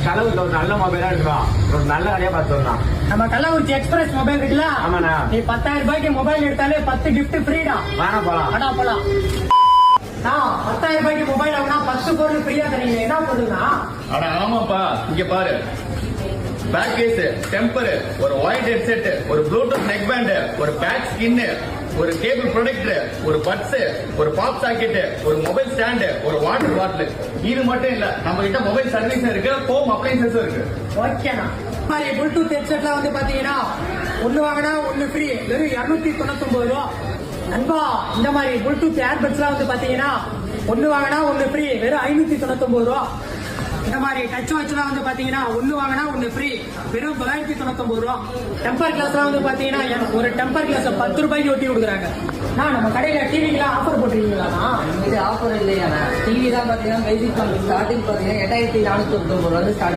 கள்ளக்குறிச்சி ஒரு நல்ல மொபைலா இருக்குவா, ஒரு நல்ல கடையா பார்த்து. நம்ம கள்ளக்குறிச்சி எக்ஸ்பிரஸ் மொபைல் இருக்குல்ல, ஆமாண்ணா. நீ 10,000 ரூபாய்க்கு மொபைல் எடுத்தாலே 10 gift ஃப்ரீடா. வாங்க போலாம். அடா போலாம். 10,000 ரூபாய்க்கு மொபைல் ஆகுனா 10 பொருள் ஃப்ரீயா தரீங்க. என்ன பொருள்னா? அட ஆமாப்பா, இங்க பாரு. பேக் கேஸ், டெம்பர், ஒரு ஒயிட் ஹெட்செட், ஒரு ப்ளூடூத் நெக் பேண்ட், ஒரு பேக் ஸ்கின், ஒரு கேபிள் ப்ரொடெக்டர், ஒரு பட்ஸ், ஒரு பாப் சாக்கெட், ஒரு மொபைல் ஸ்டாண்ட், ஒரு வாட்டர் பாட்டில். இது மட்டும் இல்ல, நம்ம கிட்ட மொபைல் சர்வீஸ் இருக்கு, ஹோம் அப்ளைன்சஸ் இருக்கு. ஓகேண்ணா. மாதிரி ப்ளூடூத் ஹெட்செட்லாம் வந்து பாத்தீங்கன்னா ஒண்ணு வாங்கினா ஒண்ணு ஃப்ரீ, வெறும் 299 ரூபா. நண்பா, இந்த மாதிரி ப்ளூடூத் ஏர்பட்ஸ் எல்லாம் வந்து பாத்தீங்கன்னா ஒண்ணு வாங்கினா ஒண்ணு ஃப்ரீ, வெறும் 599 ரூபா. இந்த மாதிரி டச் வாட்ச் எல்லாம் வந்து பாத்தீங்கன்னா ஒண்ணு வாங்கினா ஒண்ணு ஃப்ரீ, வெறும் 999 ரூபா. டெம்பர் கிளாஸ் எல்லாம் வந்து பாத்தீங்கன்னா ஒரு டெம்பர் கிளாஸ் 10 ரூபாய்க்கு ஒட்டி கொடுக்குறாங்க. நம்ம கடையில டிவிக்கெல்லாம் ஆஃபர் போட்டுருக்கீங்களா? இது ஆஃபர் இல்லையா? டிவி தான் பாத்தீங்கன்னா பேசிக் ஸ்டார்டிங் பாத்தீங்கன்னா 8499 ரூபாய் ஸ்டார்ட்.